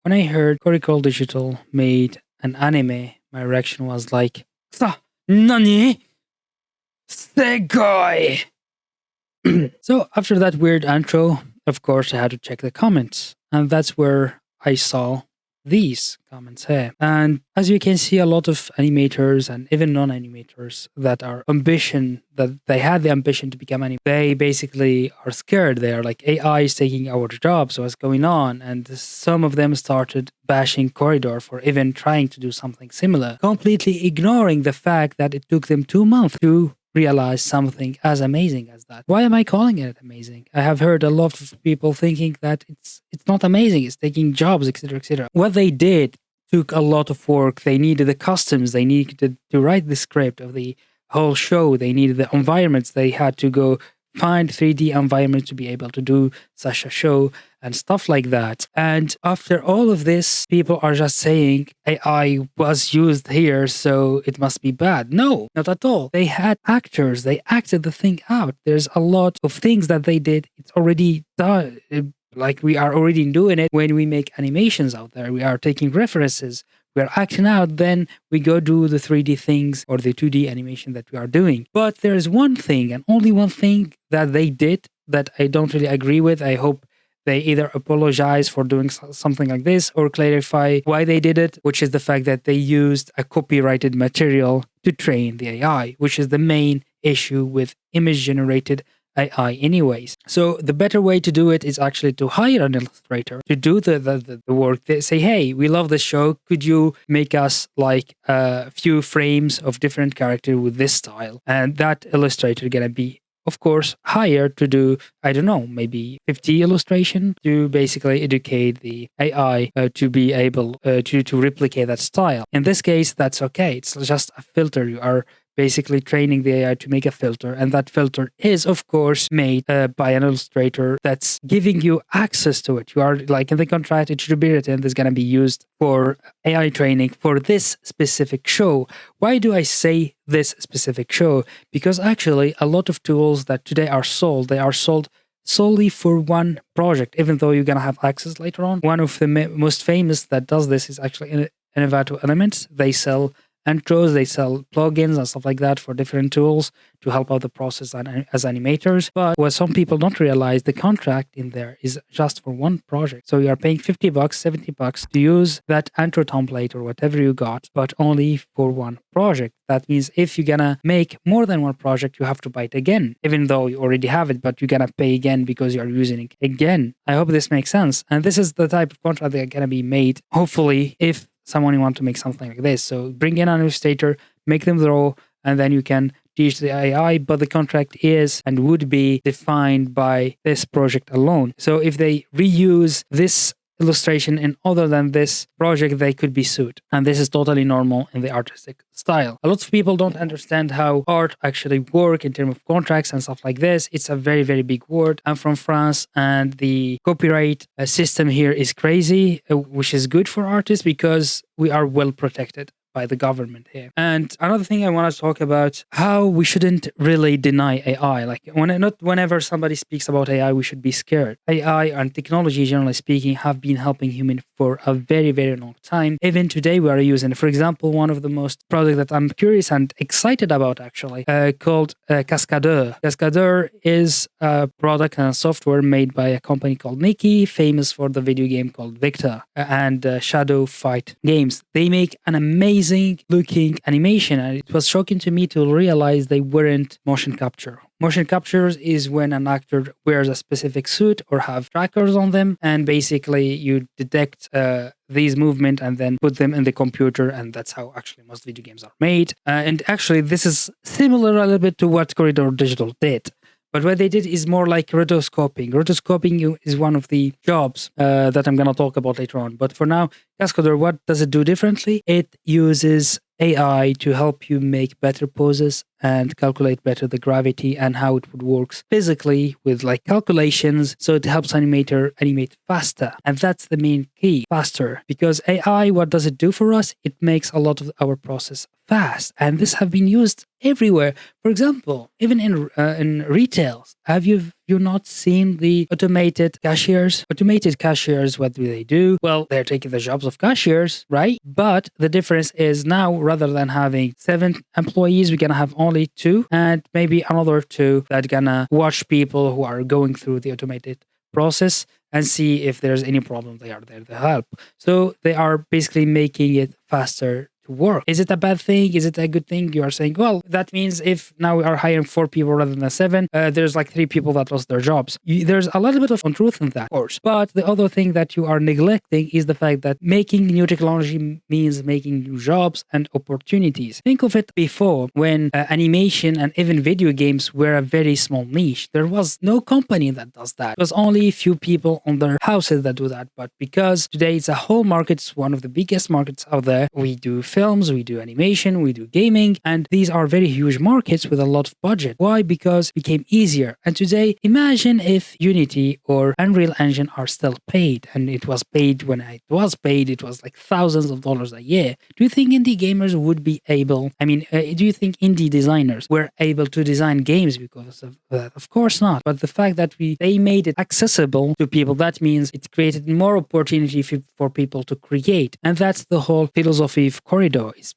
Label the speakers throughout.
Speaker 1: when I heard Cortical Digital made an anime, my reaction was like, Sa, nani? Segai! So after that weird intro, of course, I had to check the comments. And that's where I saw these comments here. And as you can see, a lot of animators and even non-animators that they had the ambition to become animators, they basically are scared. They are like, AI is taking our jobs, what's going on? And some of them started bashing Corridor for even trying to do something similar, completely ignoring the fact that it took them 2 months to realize something as amazing as that. Why am I calling it amazing? I have heard a lot of people thinking that it's not amazing, it's taking jobs, etc., etc. What they did took a lot of work. They needed the costumes, they needed to write the script of the whole show, they needed the environments, they had to go find 3D environments to be able to do such a show and stuff like that. And after all of this, people are just saying AI was used here, so it must be bad. No, not at all. They had actors, they acted the thing out. There's a lot of things that they did. It's already done. Like we are already doing it when we make animations out there. We are taking references. We are acting out, then we go do the 3D things or the 2D animation that we are doing. But there is one thing and only one thing that they did that I don't really agree with. I hope they either apologize for doing something like this or clarify why they did it, which is the fact that they used a copyrighted material to train the AI, which is the main issue with image generated AI anyways. So the better way to do it is actually to hire an illustrator to do the work. They say, hey, we love this show. Could you make us like a few frames of different character with this style? And that illustrator gonna be, of course, hired to do, I don't know, maybe 50 illustration to basically educate the AI to be able to replicate that style. In this case, that's okay. It's just a filter. You are basically training the AI to make a filter. And that filter is, of course, made by an illustrator that's giving you access to it. You are like in the contract, it should be written, this is going to be used for AI training for this specific show. Why do I say this specific show? Because actually, a lot of tools that today are sold, they are sold solely for one project, even though you're going to have access later on. One of the most famous that does this is actually Animator Elements. They sell intros, they sell plugins and stuff like that for different tools to help out the process as animators. But what some people don't realize, the contract in there is just for one project. So you are paying $50, $70 to use that intro template or whatever you got, but only for one project. That means if you're gonna make more than one project, you have to buy it again, even though you already have it, but you're gonna pay again because you're using it again. I hope this makes sense. And this is the type of contract that are gonna be made, hopefully, if someone want to make something like this. So bring in an illustrator, make them draw, and then you can teach the AI, but the contract is and would be defined by this project alone. So if they reuse this illustration in other than this project, they could be sued. And this is totally normal in the artistic style. A lot of people don't understand how art actually work in terms of contracts and stuff like this. It's a very, very big word. I'm from France, and the copyright system here is crazy, which is good for artists because we are well protected by the government here. And another thing I want to talk about, how we shouldn't really deny AI. Like not whenever somebody speaks about AI, we should be scared. AI and technology, generally speaking, have been helping humans for a very, very long time. Even today, we are using, for example, one of the most products that I'm curious and excited about actually, called Cascadeur. Cascadeur is a product and a software made by a company called Nikki, famous for the video game called Victor and Shadow Fight games. They make an amazing looking animation, and it was shocking to me to realize they weren't motion capture. Motion captures is when an actor wears a specific suit or have trackers on them, and basically you detect these movements and then put them in the computer, and that's how actually most video games are made. And actually, this is similar a little bit to what Corridor Digital did. But what they did is more like rotoscoping. Rotoscoping is one of the jobs that I'm going to talk about later on. But for now, Cascadeur, what does it do differently? It uses AI to help you make better poses and calculate better the gravity and how it would work physically with like calculations. So it helps Animator animate faster. And that's the main key, faster. Because AI, what does it do for us? It makes a lot of our process fast. And this have been used everywhere. For example, even in retail, have you not seen the automated cashiers? Automated cashiers, what do they do? Well, they're taking the jobs of cashiers, right? But the difference is now, rather than having 7 employees, we're gonna have only 2, and maybe another 2 that gonna watch people who are going through the automated process and see if there's any problem. They are there to help. So they are basically making it faster to work. Is it a bad thing? Is it a good thing? You are saying, well, that means if now we are hiring 4 people rather than 7, there's like 3 people that lost their jobs. There's a little bit of untruth in that, of course. But the other thing that you are neglecting is the fact that making new technology means making new jobs and opportunities. Think of it before, when animation and even video games were a very small niche. There was no company that does that. It was only a few people on their houses that do that. But because today it's a whole market, it's one of the biggest markets out there. We do films, we do animation, we do gaming, and these are very huge markets with a lot of budget. Why? Because it became easier. And today, imagine if Unity or Unreal Engine are still paid, and it was paid when it was paid, it was like thousands of dollars a year. Do you think indie gamers would be able, do you think indie designers were able to design games because of that? Of course not. But the fact that they made it accessible to people, that means it created more opportunity for people to create. And that's the whole philosophy of Corridor, is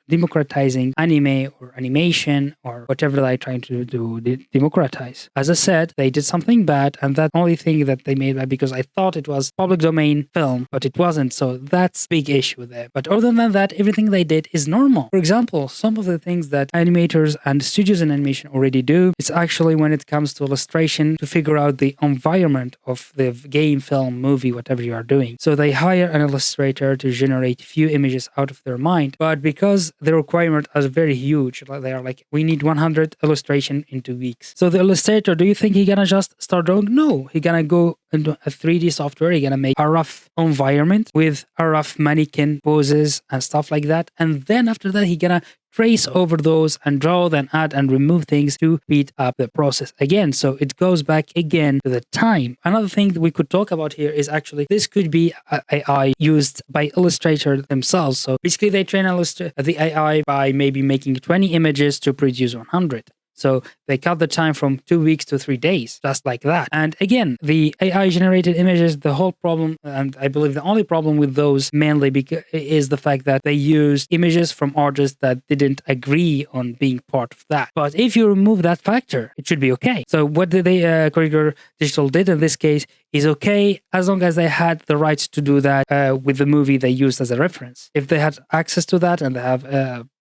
Speaker 1: democratizing anime or animation or whatever they're trying to do, democratize. As I said, they did something bad, and that only thing that they made bad because I thought it was public domain film, but it wasn't. So that's big issue there. But other than that, everything they did is normal. For example, some of the things that animators and studios in animation already do, it's actually when it comes to illustration, to figure out the environment of the game, film, movie, whatever you are doing. So they hire an illustrator to generate few images out of their mind. But because the requirement is very huge, they are like, we need 100 illustration in 2 weeks. So the illustrator, do you think he's gonna just start drawing? No, he's gonna go into a 3D software. He's gonna make a rough environment with a rough mannequin poses and stuff like that. And then after that, he's gonna trace over those and draw, then add and remove things to speed up the process again. So it goes back again to the time. Another thing that we could talk about here is actually this could be AI used by illustrators themselves. So basically they train the AI by maybe making 20 images to produce 100. So they cut the time from 2 weeks to 3 days, just like that. And again, the AI generated images, the whole problem, and I believe the only problem with those mainly is the fact that they used images from artists that didn't agree on being part of that. But if you remove that factor, it should be okay. So what did Corridor Digital did in this case is okay as long as they had the rights to do that with the movie they used as a reference. If they had access to that and they have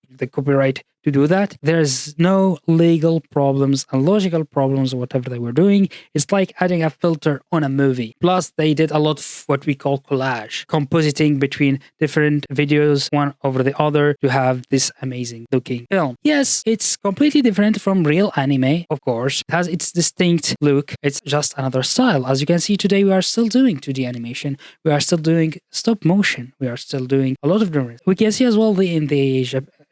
Speaker 1: the copyright to do that, there's no legal problems and logical problems or whatever they were doing. It's like adding a filter on a movie. Plus, they did a lot of what we call collage, compositing between different videos, one over the other, to have this amazing looking film. Yes, it's completely different from real anime, of course. It has its distinct look. It's just another style. As you can see today, we are still doing 2D animation. We are still doing stop motion. We are still doing a lot of different. We can see as well in the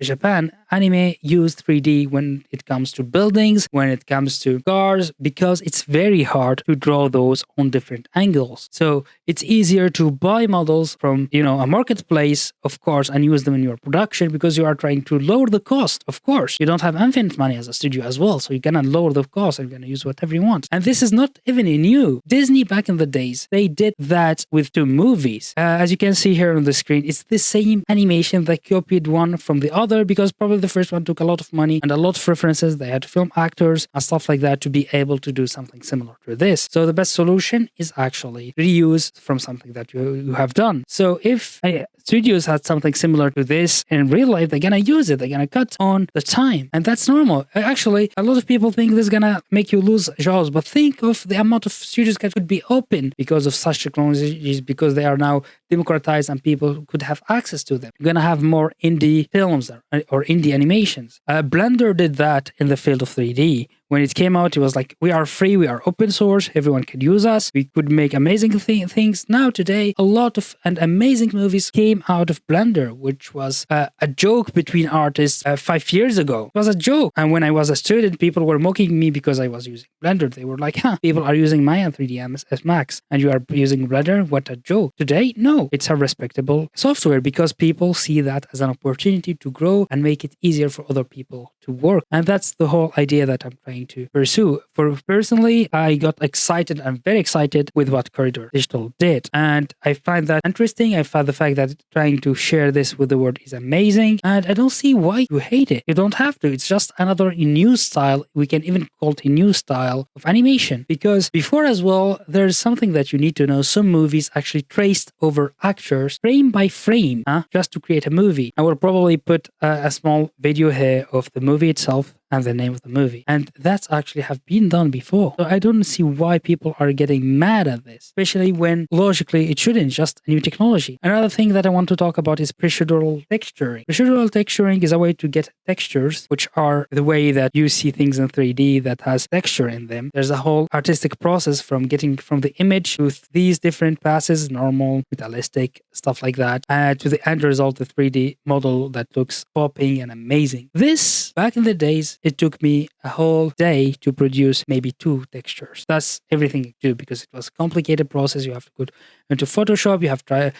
Speaker 1: Japan, anime used 3D when it comes to buildings, when it comes to cars, because it's very hard to draw those on different angles. So it's easier to buy models from, a marketplace, of course, and use them in your production because you are trying to lower the cost. Of course, you don't have infinite money as a studio as well, so you're gonna lower the cost and you're gonna use whatever you want. And this is not even new. Disney back in the days, they did that with 2 movies. As you can see here on the screen, it's the same animation that copied one from the other because probably the first one took a lot of money and a lot of references. They had to film actors and stuff like that to be able to do something similar to this. So the best solution is actually reuse from something that you have done. So if studios had something similar to this in real life, they're gonna use it. They're gonna cut on the time, and that's normal. Actually, a lot of people think this is gonna make you lose jobs, but think of the amount of studios that could be open because of such technologies, because they are now democratized and people could have access to them. You're gonna have more indie films or indie animations. Blender did that in the field of 3D when it came out, it was like, we are free, we are open source, everyone can use us, we could make amazing things. Now, today, a lot of amazing movies came out of Blender, which was a joke between artists 5 years ago. It was a joke. And when I was a student, people were mocking me because I was using Blender. They were like, people are using Maya 3D Max, and you are using Blender? What a joke. Today, no, it's a respectable software because people see that as an opportunity to grow and make it easier for other people to work. And that's the whole idea that I'm trying to pursue. For personally, I got excited. I'm very excited with what Corridor Digital did. And I find that interesting. I find the fact that trying to share this with the world is amazing. And I don't see why you hate it. You don't have to. It's just another new style. We can even call it a new style of animation. Because before as well, there's something that you need to know. Some movies actually traced over actors frame by frame, just to create a movie. I will probably put a small video here of the movie itself and the name of the movie. And that's actually have been done before. So I don't see why people are getting mad at this, especially when logically it shouldn't, just a new technology. Another thing that I want to talk about is procedural texturing. Procedural texturing is a way to get textures, which are the way that you see things in 3D that has texture in them. There's a whole artistic process from getting from the image to these different passes, normal, realistic, stuff like that, to the end result, the 3D model that looks popping and amazing. This, back in the days, it took me a whole day to produce maybe 2 textures. That's everything you do because it was a complicated process. You have to go into Photoshop, you have to try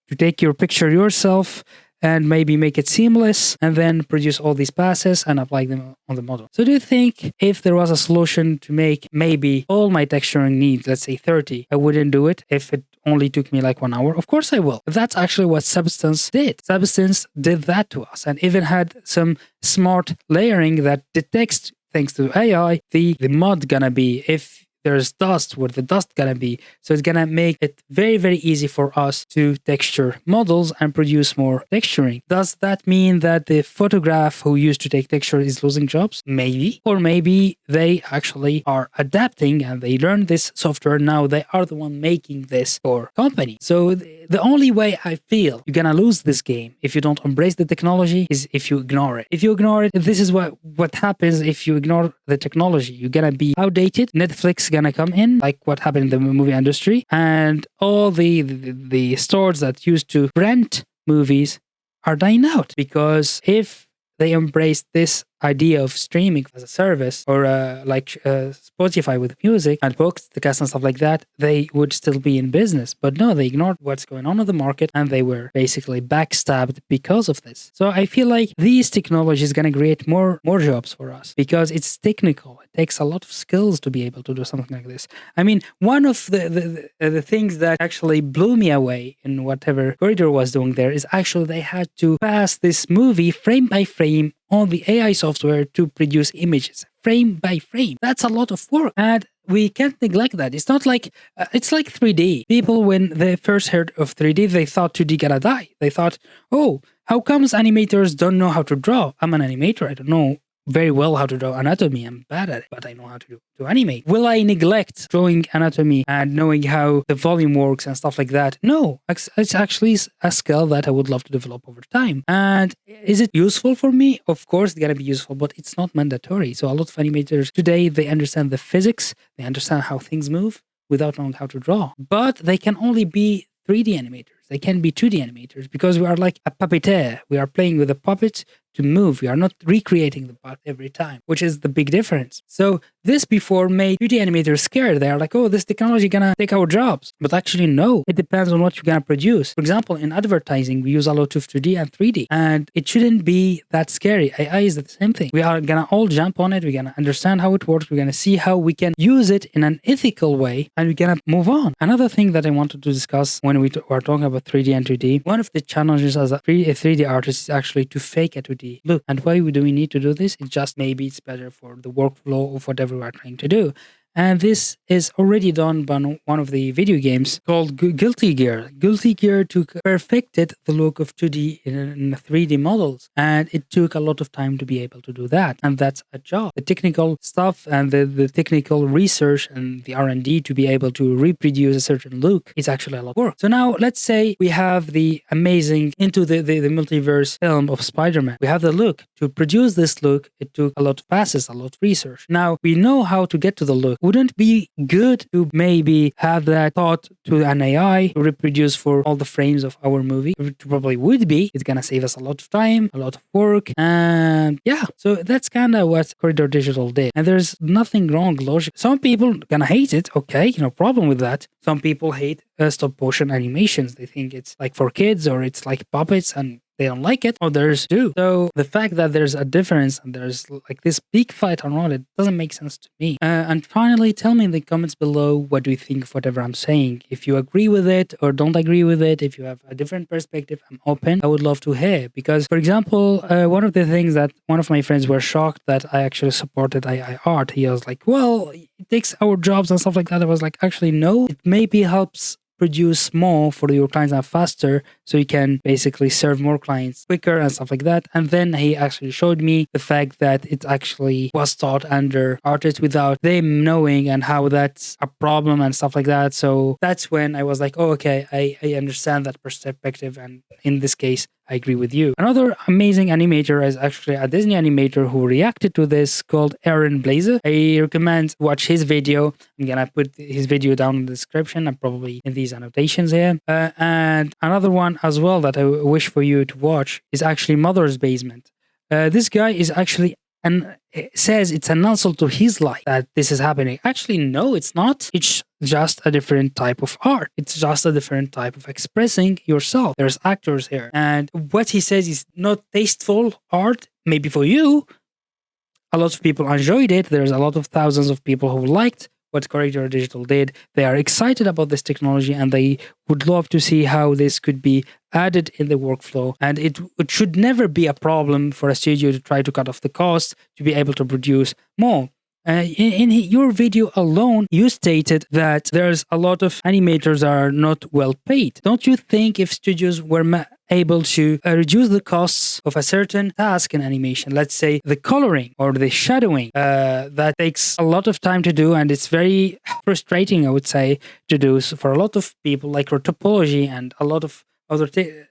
Speaker 1: to take your picture yourself and maybe make it seamless and then produce all these passes and apply them on the model. So do you think if there was a solution to make maybe all my texturing needs, let's say 30, I wouldn't do it if it only took me like 1 hour? Of course I will. That's actually what Substance did. Substance did that to us and even had some smart layering that detects, thanks to AI, the mod gonna be if there's dust, where the dust gonna be. So it's gonna make it very, very easy for us to texture models and produce more texturing. Does that mean that the photograph who used to take texture is losing jobs? Maybe. Or maybe they actually are adapting and they learned this software. Now they are the one making this for company. So the only way I feel you're gonna lose this game if you don't embrace the technology is if you ignore it. If you ignore it, this is what happens if you ignore the technology. You're gonna be outdated. Netflix gonna come in, like what happened in the movie industry, and all the stores that used to rent movies are dying out because if they embrace this idea of streaming as a service or Spotify with music and books, the cast and stuff like that, they would still be in business. But no, they ignored what's going on in the market and they were basically backstabbed because of this. So I feel like these technologies going to create more jobs for us because it's technical. It takes a lot of skills to be able to do something like this. I mean, one of the things that actually blew me away in whatever Corridor was doing there is actually they had to pass this movie frame by frame on the AI software to produce images frame by frame. That's a lot of work. And we can't neglect that. It's not like, it's like 3D. People, when they first heard of 3D, they thought 2D gonna die. They thought, oh, how comes animators don't know how to draw? I'm an animator. I don't know very well how to draw anatomy. I'm bad at it, but I know how to animate. Will I neglect drawing anatomy and knowing how the volume works and stuff like that? No, it's actually a skill that I would love to develop over time. And is it useful for me? Of course, it's gonna be useful, but it's not mandatory. So a lot of animators today, they understand the physics, they understand how things move without knowing how to draw. But they can only be 3D animators. They can be 2D animators because we are like a puppeteer. We are playing with a puppet to move. We are not recreating the part every time, which is the big difference. So this before made 2D animators scared. They are like, oh, this technology gonna take our jobs. But actually, no. It depends on what you're gonna produce. For example, in advertising, we use a lot of 2D and 3D, and it shouldn't be that scary. AI is the same thing. We are gonna all jump on it. We're gonna understand how it works. We're gonna see how we can use it in an ethical way, and we're gonna move on. Another thing that I wanted to discuss when we are talking about 3D and 2D, one of the challenges as a 3D artist is actually to fake a 2D look. And why do we need to do this? It's just maybe it's better for the workflow of whatever we're trying to do. And this is already done by one of the video games called Guilty Gear. Guilty Gear perfected the look of 2D in 3D models. And it took a lot of time to be able to do that. And that's a job. The technical stuff and the technical research and the R&D to be able to reproduce a certain look is actually a lot of work. So now let's say we have the amazing Into the Multiverse film of Spider-Man. We have the look. To produce this look, it took a lot of passes, a lot of research. Now we know how to get to the look. Wouldn't it be good to maybe have that thought to an AI to reproduce for all the frames of our movie? It probably would be. It's gonna save us a lot of time, a lot of work, and yeah. So that's kind of what Corridor Digital did. And there's nothing wrong logic. Some people gonna hate it. Okay, no problem with that. Some people hate stop motion animations. They think it's like for kids or it's like puppets and they don't like it. Others do. So the fact that there's a difference and there's like this big fight around it doesn't make sense to me. And finally, tell me in the comments below what do you think of whatever I'm saying. If you agree with it or don't agree with it, if you have a different perspective, I'm open. I would love to hear. Because, for example, one of the things that one of my friends were shocked that I actually supported AI art. He was like, well, it takes our jobs and stuff like that. I was like, actually, no. It maybe helps produce more for your clients and faster, so you can basically serve more clients quicker and stuff like that. And then he actually showed me the fact that it actually was taught under artists without them knowing and how that's a problem and stuff like that. So that's when I was like, oh, okay, I understand that perspective. And in this case, I agree with you. Another amazing animator is actually a Disney animator who reacted to this called Aarin Blaise. I recommend watch his video. I'm gonna put his video down in the description and probably in these annotations here. And another one as well that I wish for you to watch is actually Mother's Basement. This guy is actually and says it's an insult to his life that this is happening. Actually, no, it's not. It's just a different type of art. It's just a different type of expressing yourself. There's actors here. And what he says is not tasteful art, maybe for you. A lot of people enjoyed it. There's a lot of thousands of people who liked what Corridor Digital did. They are excited about this technology and they would love to see how this could be added in the workflow. And it should never be a problem for a studio to try to cut off the cost to be able to produce more. In your video alone, you stated that there's a lot of animators that are not well paid. Don't you think if studios were able to reduce the costs of a certain task in animation, let's say the coloring or the shadowing, that takes a lot of time to do and it's very frustrating, I would say, to do for a lot of people, like topology and a lot of other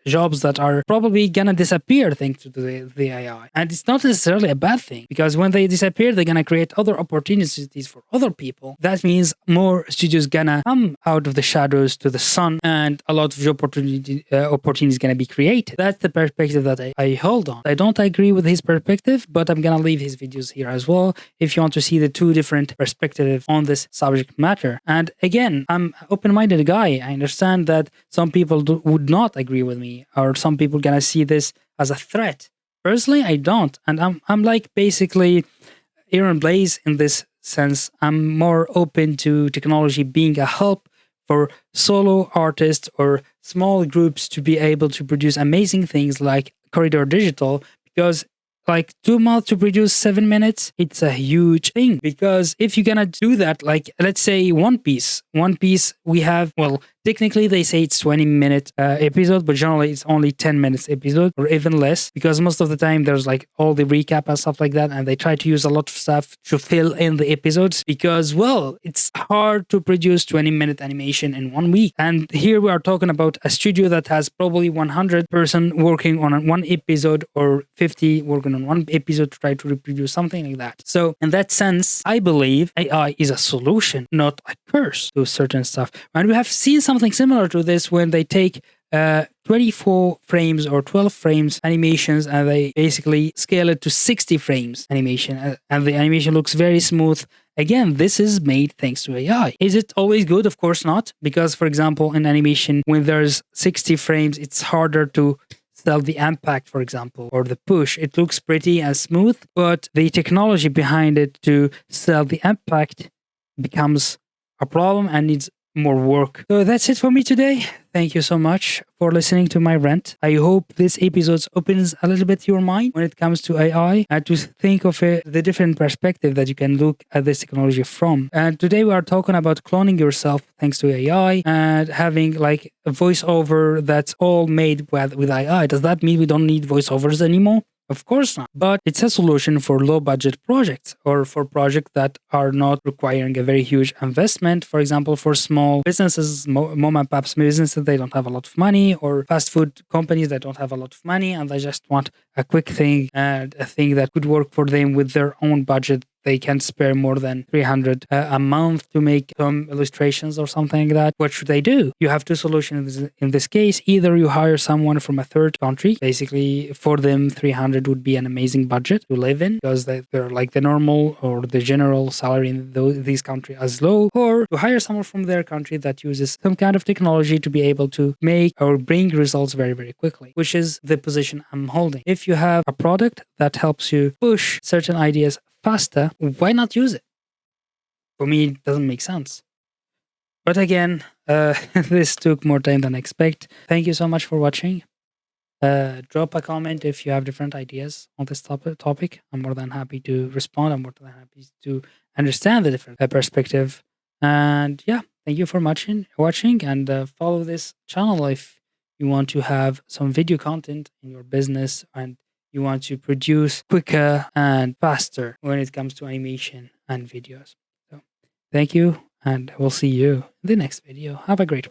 Speaker 1: jobs that are probably gonna disappear thanks to the AI. And it's not necessarily a bad thing, because when they disappear, they're gonna create other opportunities for other people. That means more studios gonna come out of the shadows to the sun, and a lot of job opportunities gonna be created. That's the perspective that I hold on. I don't agree with his perspective, but I'm gonna leave his videos here as well if you want to see the two different perspectives on this subject matter. And again, I'm an open-minded guy. I understand that some people would not agree with me, or some people gonna see this as a threat. Personally, I don't, and I'm like basically Aarin Blaise in this sense. I'm more open to technology being a help for solo artists or small groups to be able to produce amazing things like Corridor Digital, because like 2 months to produce 7 minutes, it's a huge thing. Because if you're gonna do that, like let's say One Piece, we have, well, technically they say it's 20-minute episode, but generally it's only 10 minutes episode or even less, because most of the time there's like all the recap and stuff like that, and they try to use a lot of stuff to fill in the episodes because, well, it's hard to produce 20-minute animation in 1 week. And here we are talking about a studio that has probably 100 person working on one episode or 50 working on one episode to try to reproduce something like that. So in that sense, I believe AI is a solution, not a curse to certain stuff. And we have seen something similar to this when they take 24 frames or 12 frames animations and they basically scale it to 60 frames animation, and the animation looks very smooth. Again, this is made thanks to AI. Is it always good? Of course not, because for example in animation, when there's 60 frames, it's harder to sell the impact, for example, or the push. It looks pretty and smooth, but the technology behind it to sell the impact becomes a problem and needs more work. So that's it for me today. thank you so much for listening to my rant. I hope this episode opens a little bit your mind when it comes to AI and to think of it, the different perspective that you can look at this technology from. And today we are talking about cloning yourself thanks to AI and having like a voiceover that's all made with AI. Does that mean we don't need voiceovers anymore? Of course not. But it's a solution for low budget projects or for projects that are not requiring a very huge investment. For example, for small businesses, mom and pop's businesses, they don't have a lot of money, or fast food companies that don't have a lot of money and they just want a quick thing and a thing that could work for them with their own budget. They can't spare more than 300 a month to make some illustrations or something like that. What should they do? You have two solutions in this case. Either you hire someone from a third country. Basically, for them, 300 would be an amazing budget to live in because they're like the normal or the general salary in these countries as low. Or you hire someone from their country that uses some kind of technology to be able to make or bring results very, very quickly, which is the position I'm holding. If you have a product that helps you push certain ideas faster, why not use it? For me, it doesn't make sense. But again, this took more time than I expect. Thank you so much for watching. Drop a comment if you have different ideas on this topic. I'm more than happy to respond. I'm more than happy to understand the different perspective. And yeah, thank you for watching and follow this channel if you want to have some video content in your business and you want to produce quicker and faster when it comes to animation and videos. So thank you, and we'll see you in the next video. Have a great one.